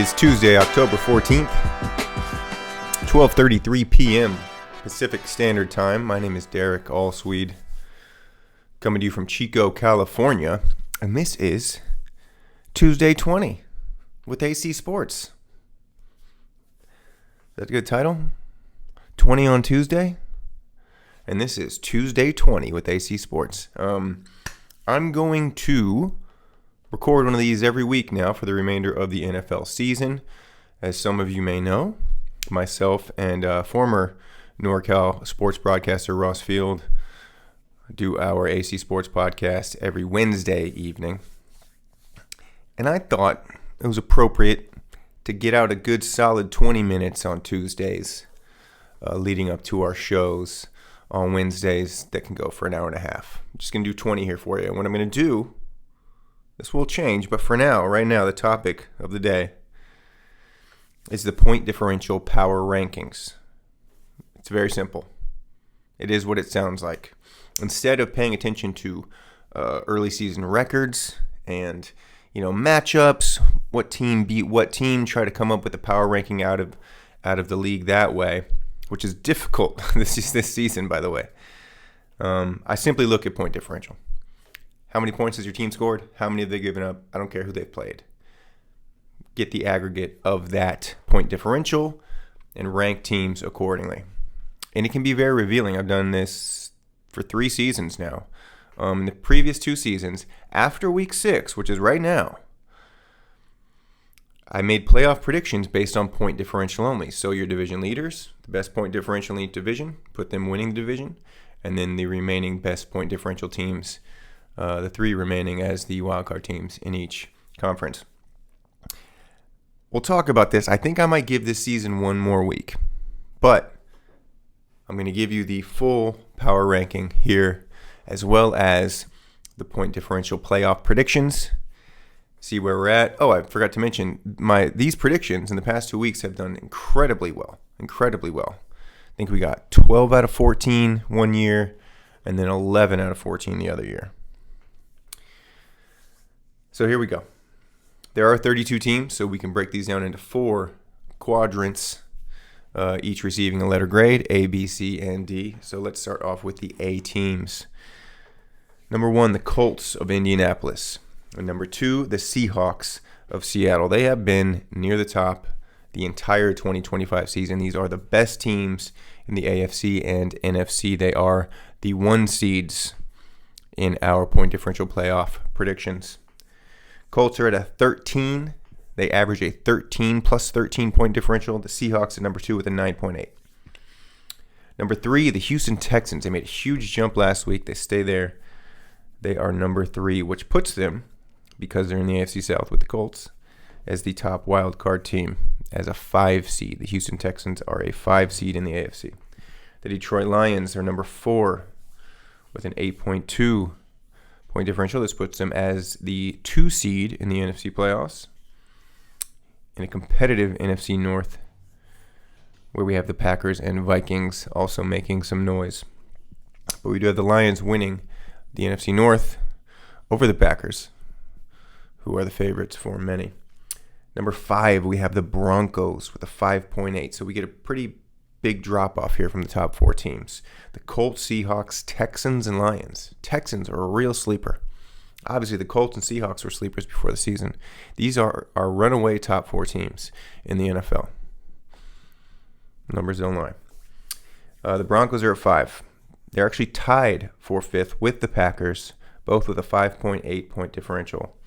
is Tuesday, October 14th, 12:33 p.m. Pacific Standard Time. My name is Derek Ahlswede, coming to you from Chico, California, and this is Tuesday 20 with AC Sports. Is that a good title? 20 on Tuesday? And this is Tuesday 20 with AC Sports. I'm going to record one of these every week now for the remainder of the NFL season. As some of you may know, myself and former NorCal sports broadcaster Ross Field do our AC Sports podcast every Wednesday evening. And I thought it was appropriate to get out a good solid 20 minutes on Tuesdays leading up to our shows on Wednesdays that can go for an hour and a half. I'm just going to do 20 here for you. And what I'm going to do, this will change, but for now, right now, the topic of the day is the point differential power rankings. It's very simple. It is what it sounds like. Instead of paying attention to early season records and matchups, what team beat what team, try to come up with a power ranking out of the league that way, which is difficult this season, by the way. I simply look at point differential. How many points has your team scored? How many have they given up? I don't care who they've played. Get the aggregate of that point differential and rank teams accordingly. And it can be very revealing. I've done this for 3 seasons now. In the previous 2 seasons, after week 6, which is right now, I made playoff predictions based on point differential only. So your division leaders, the best point differential in each division, put them winning the division, and then the remaining best point differential teams, the 3 remaining as the wildcard teams in each conference. We'll talk about this. I think I might give this season one more week, but I'm going to give you the full power ranking here, as well as the point differential playoff predictions. See where we're at. Oh, I forgot to mention, these predictions in the past 2 weeks have done incredibly well. I think we got 12 out of 14 one year, and then 11 out of 14 the other year. So here we go. There are 32 teams, so we can break these down into 4 quadrants, each receiving a letter grade, A, B, C, and D. So let's start off with the A teams. Number 1, the Colts of Indianapolis. And number 2, the Seahawks of Seattle. They have been near the top the entire 2025 season. These are the best teams in the AFC and NFC. They are the 1 seeds in our point differential playoff predictions. Colts are at a 13. They average a 13 plus 13 point differential. The Seahawks at number 2 with a 9.8. Number 3, the Houston Texans. They made a huge jump last week. They stay there. They are number 3, which puts them, because they're in the AFC South with the Colts, as the top wild card team as a 5 seed. The Houston Texans are a 5 seed in the AFC. The Detroit Lions are number 4 with an 8.2 point differential. This puts them as the 2 seed in the NFC playoffs in a competitive NFC North, where we have the Packers and Vikings also making some noise. But we do have the Lions winning the NFC North over the Packers, who are the favorites for many. Number 5, we have the Broncos with a 5.8. So we get a pretty big drop-off here from the top 4 teams. The Colts, Seahawks, Texans, and Lions. Texans are a real sleeper. Obviously, the Colts and Seahawks were sleepers before the season. These are our runaway top 4 teams in the NFL. Numbers don't lie. The Broncos are at 5. They're actually tied for 5th with the Packers, both with a 5.8 point differential.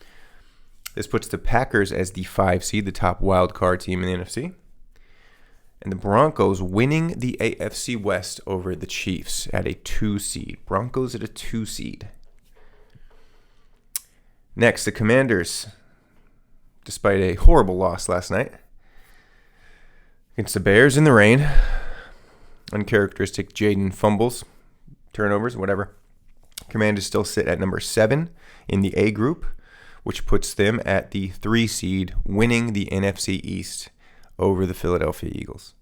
This puts the Packers as the 5 seed, the top wild card team in the NFC. And the Broncos winning the AFC West over the Chiefs at a 2 seed. Broncos at a 2 seed. Next, the Commanders, despite a horrible loss last night against the Bears in the rain, uncharacteristic Jaden fumbles, turnovers, whatever. Commanders still sit at number 7 in the A group, which puts them at the 3 seed, winning the NFC East over the Philadelphia Eagles.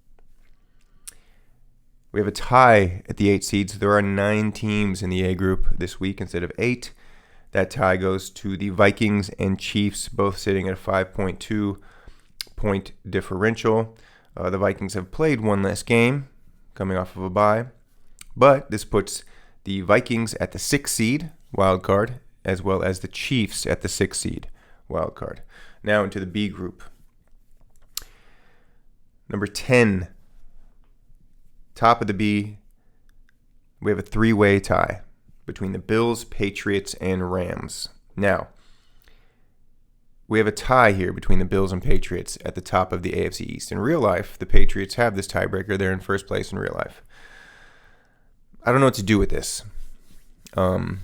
We have a tie at the 8 seeds. There are 9 teams in the A group this week instead of 8. That tie goes to the Vikings and Chiefs, both sitting at a 5.2 point differential. The Vikings have played one less game, coming off of a bye, but this puts the Vikings at the 6th seed wild card, as well as the Chiefs at the 6th seed wild card. Now into the B group. Number 10, top of the B, we have a 3-way tie between the Bills, Patriots, and Rams. Now, we have a tie here between the Bills and Patriots at the top of the AFC East. In real life, the Patriots have this tiebreaker. They're in first place in real life. I don't know what to do with this. My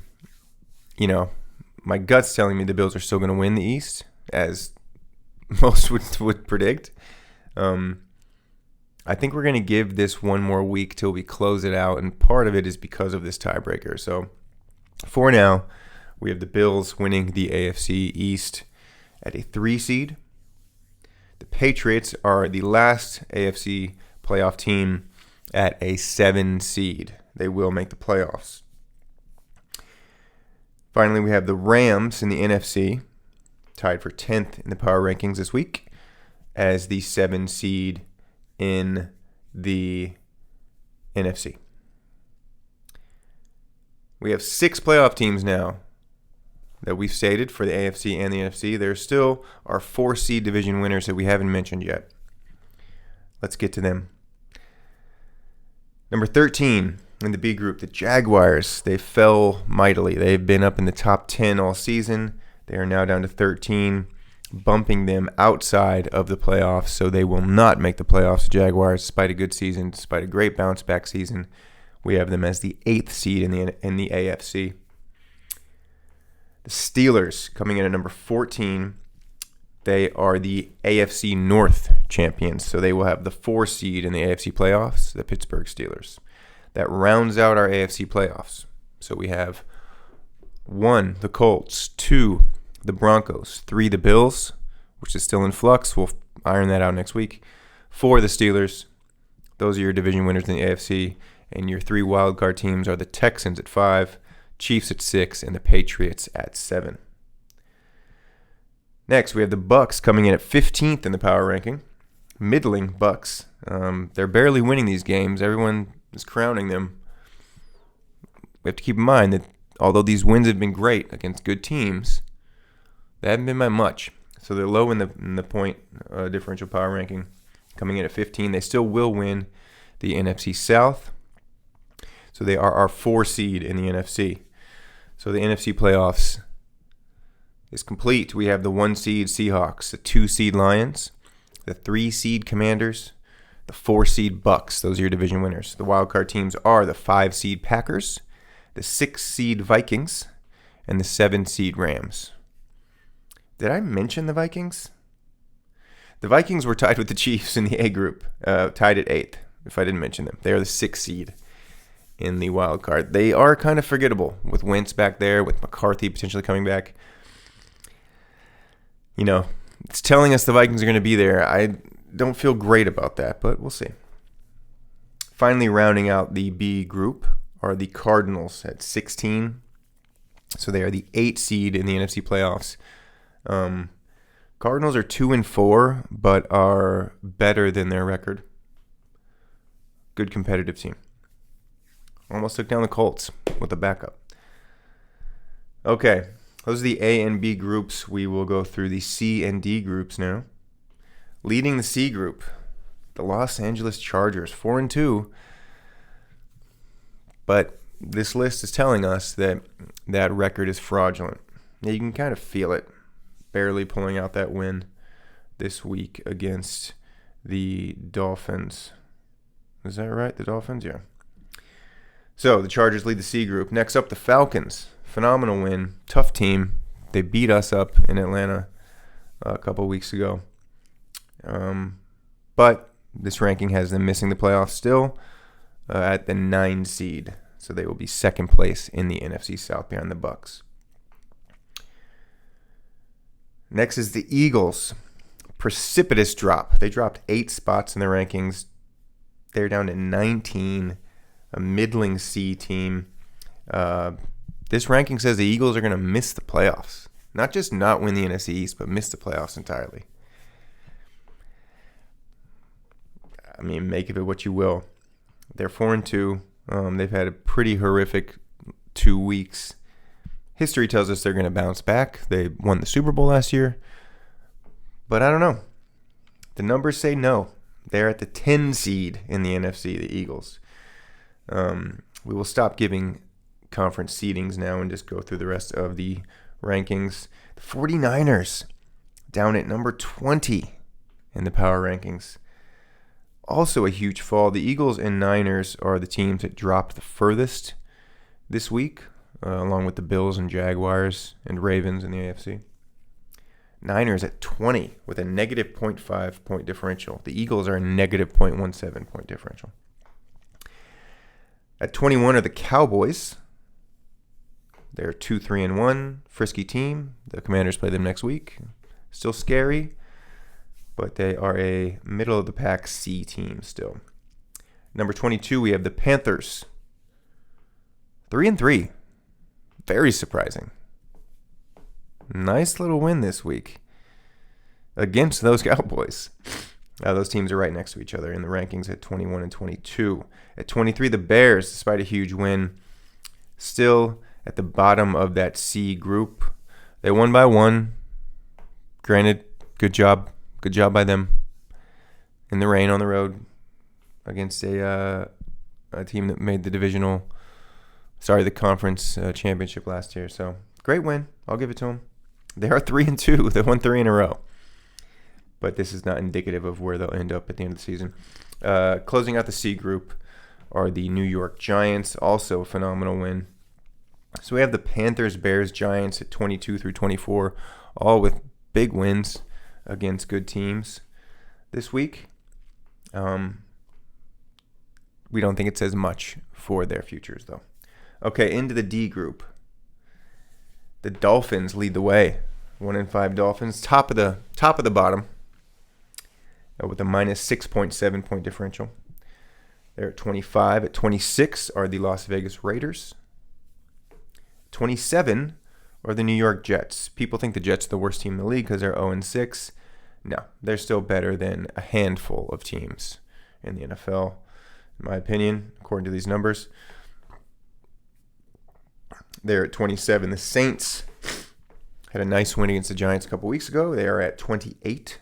gut's telling me the Bills are still going to win the East, as most would predict. I think we're going to give this one more week till we close it out, and part of it is because of this tiebreaker. So for now, we have the Bills winning the AFC East at a 3 seed. The Patriots are the last AFC playoff team at a 7 seed. They will make the playoffs. Finally, we have the Rams in the NFC, tied for 10th in the power rankings this week, as the 7 seed in the NFC. We have 6 playoff teams now that we've stated for the AFC and the NFC. There still are 4 seed division winners that we haven't mentioned yet. Let's get to them. Number 13 in the B group, the Jaguars. They fell mightily. They've been up in the top 10 all season. They are now down to 13, bumping them outside of the playoffs, so they will not make the playoffs. The Jaguars, despite a good season, despite a great bounce-back season, we have them as the 8th seed in the AFC. The Steelers coming in at number 14. They are the AFC North champions, so they will have the 4 seed in the AFC playoffs, the Pittsburgh Steelers. That rounds out our AFC playoffs. So we have 1, the Colts, 2, the Broncos, 3, the Bills, which is still in flux. We'll iron that out next week. 4, the Steelers. Those are your division winners in the AFC. And your 3 wildcard teams are the Texans at 5, Chiefs at 6, and the Patriots at 7. Next, we have the Bucs coming in at 15th in the power ranking. Middling Bucs. They're barely winning these games. Everyone is crowning them. We have to keep in mind that although these wins have been great against good teams, they haven't been by much. So they're low in the point differential power ranking. Coming in at 15, they still will win the NFC South. So they are our 4 seed in the NFC. So the NFC playoffs is complete. We have the 1 seed Seahawks, the 2 seed Lions, the 3 seed Commanders, the 4 seed Bucs. Those are your division winners. The wildcard teams are the 5 seed Packers, the 6 seed Vikings, and the 7 seed Rams. Did I mention the Vikings? The Vikings were tied with the Chiefs in the A group, tied at 8th, if I didn't mention them. They are the 6th seed in the wild card. They are kind of forgettable with Wentz back there, with McCarthy potentially coming back. It's telling us the Vikings are going to be there. I don't feel great about that, but we'll see. Finally, rounding out the B group are the Cardinals at 16. So they are the 8th seed in the NFC playoffs. Cardinals are 2-4, but are better than their record. Good competitive team. Almost took down the Colts with a backup. Okay, those are the A and B groups. We will go through the C and D groups now. Leading the C group, the Los Angeles Chargers, 4-2. But this list is telling us that that record is fraudulent. Now, you can kind of feel it, barely pulling out that win this week against the Dolphins. Is that right? The Dolphins? Yeah. So the Chargers lead the C group. Next up, the Falcons. Phenomenal win. Tough team. They beat us up in Atlanta a couple weeks ago. But this ranking has them missing the playoffs still at the 9 seed. So they will be 2nd place in the NFC South behind the Bucs. Next is the Eagles. Precipitous drop. They dropped 8 spots in the rankings. They're down to 19. A middling C team. This ranking says the Eagles are going to miss the playoffs. Not just not win the NFC East, but miss the playoffs entirely. I mean, make of it what you will. They're 4-2. They've had a pretty horrific 2 weeks. History tells us they're going to bounce back. They won the Super Bowl last year. But I don't know. The numbers say no. They're at the 10 seed in the NFC, the Eagles. We will stop giving conference seedings now and just go through the rest of the rankings. The 49ers down at number 20 in the power rankings. Also a huge fall. The Eagles and Niners are the teams that dropped the furthest this week, along with the Bills and Jaguars and Ravens in the AFC. Niners at 20 with a negative 0.5 point differential. The Eagles are a negative 0.17 point differential. At 21 are the Cowboys. They're 2-3-1, frisky team. The Commanders play them next week. Still scary, but they are a middle-of-the-pack C team still. Number 22, we have the Panthers. 3-3. Very surprising. Nice little win this week against those Cowboys. Those teams are right next to each other in the rankings at 21 and 22. At 23, the Bears, despite a huge win, still at the bottom of that C group. They won by 1. Granted, good job. Good job by them in the rain on the road against a team that made the conference championship last year. So, great win. I'll give it to them. They are 3-2. They won 3 in a row. But this is not indicative of where they'll end up at the end of the season. Closing out the C group are the New York Giants, also a phenomenal win. So we have the Panthers, Bears, Giants at 22 through 24, all with big wins against good teams this week. We don't think it says much for their futures, though. Okay, into the D group. The Dolphins lead the way. 1-5 Dolphins, top of the bottom, with a minus 6.7 point differential. They're at 25. At 26 are the Las Vegas Raiders. 27 are the New York Jets. People think the Jets are the worst team in the league because they're 0-6. No, they're still better than a handful of teams in the NFL, in my opinion, according to these numbers. They're at 27. The Saints had a nice win against the Giants a couple weeks ago. They are at 28.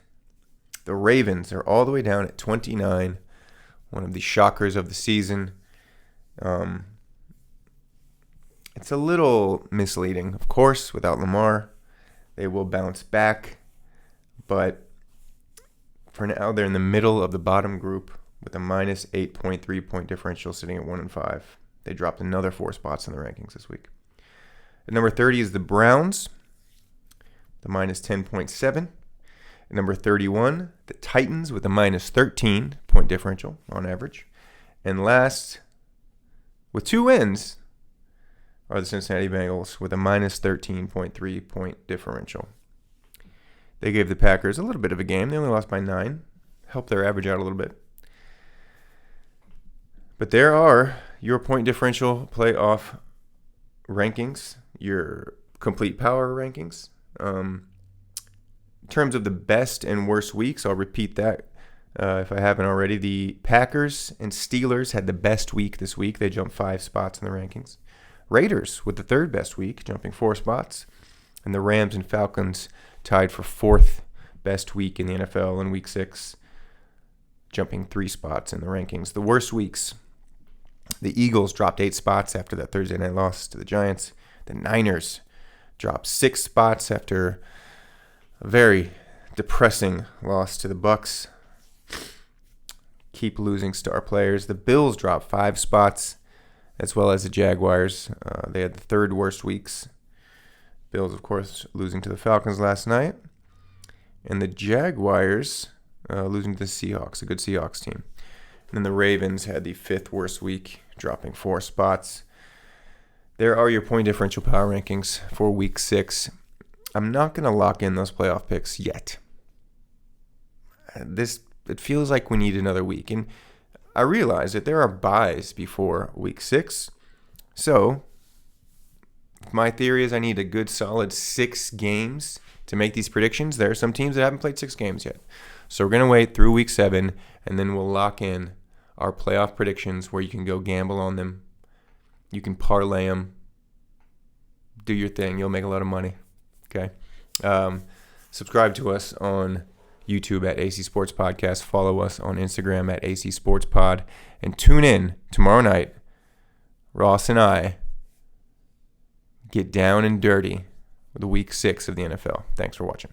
The Ravens are all the way down at 29. One of the shockers of the season. It's a little misleading. Of course, without Lamar, they will bounce back. But for now, they're in the middle of the bottom group with a minus 8.3 point differential sitting at 1-5. They dropped another 4 spots in the rankings this week. At number 30 is the Browns, the minus 10.7. At number 31, the Titans with a minus 13 point differential on average. And last, with 2 wins, are the Cincinnati Bengals with a minus 13.3 point differential. They gave the Packers a little bit of a game. They only lost by 9. Helped their average out a little bit. But there are your point differential playoff rankings, your complete power rankings. In terms of the best and worst weeks, I'll repeat that if I haven't already. The Packers and Steelers had the best week this week. They jumped 5 spots in the rankings. Raiders with the third best week, jumping 4 spots. And the Rams and Falcons tied for 4th best week in the NFL in Week 6, jumping 3 spots in the rankings. The worst weeks, the Eagles dropped 8 spots after that Thursday night loss to the Giants. The Niners dropped 6 spots after a very depressing loss to the Bucs. Keep losing star players. The Bills dropped 5 spots, as well as the Jaguars. They had the 3rd worst weeks. Bills, of course, losing to the Falcons last night. And the Jaguars losing to the Seahawks, a good Seahawks team. And then the Ravens had the 5th worst week, dropping 4 spots. There are your point differential power rankings for Week 6. I'm not going to lock in those playoff picks yet. It feels like we need another week. And I realize that there are buys before Week 6. So my theory is I need a good solid 6 games to make these predictions. There are some teams that haven't played 6 games yet. So we're going to wait through week 7, and then we'll lock in our playoff predictions where you can go gamble on them. You can parlay them. Do your thing. You'll make a lot of money. Okay. Subscribe to us on YouTube at AC Sports Podcast. Follow us on Instagram at AC Sports Pod. And tune in tomorrow night. Ross and I get down and dirty with the week 6 of the NFL. Thanks for watching.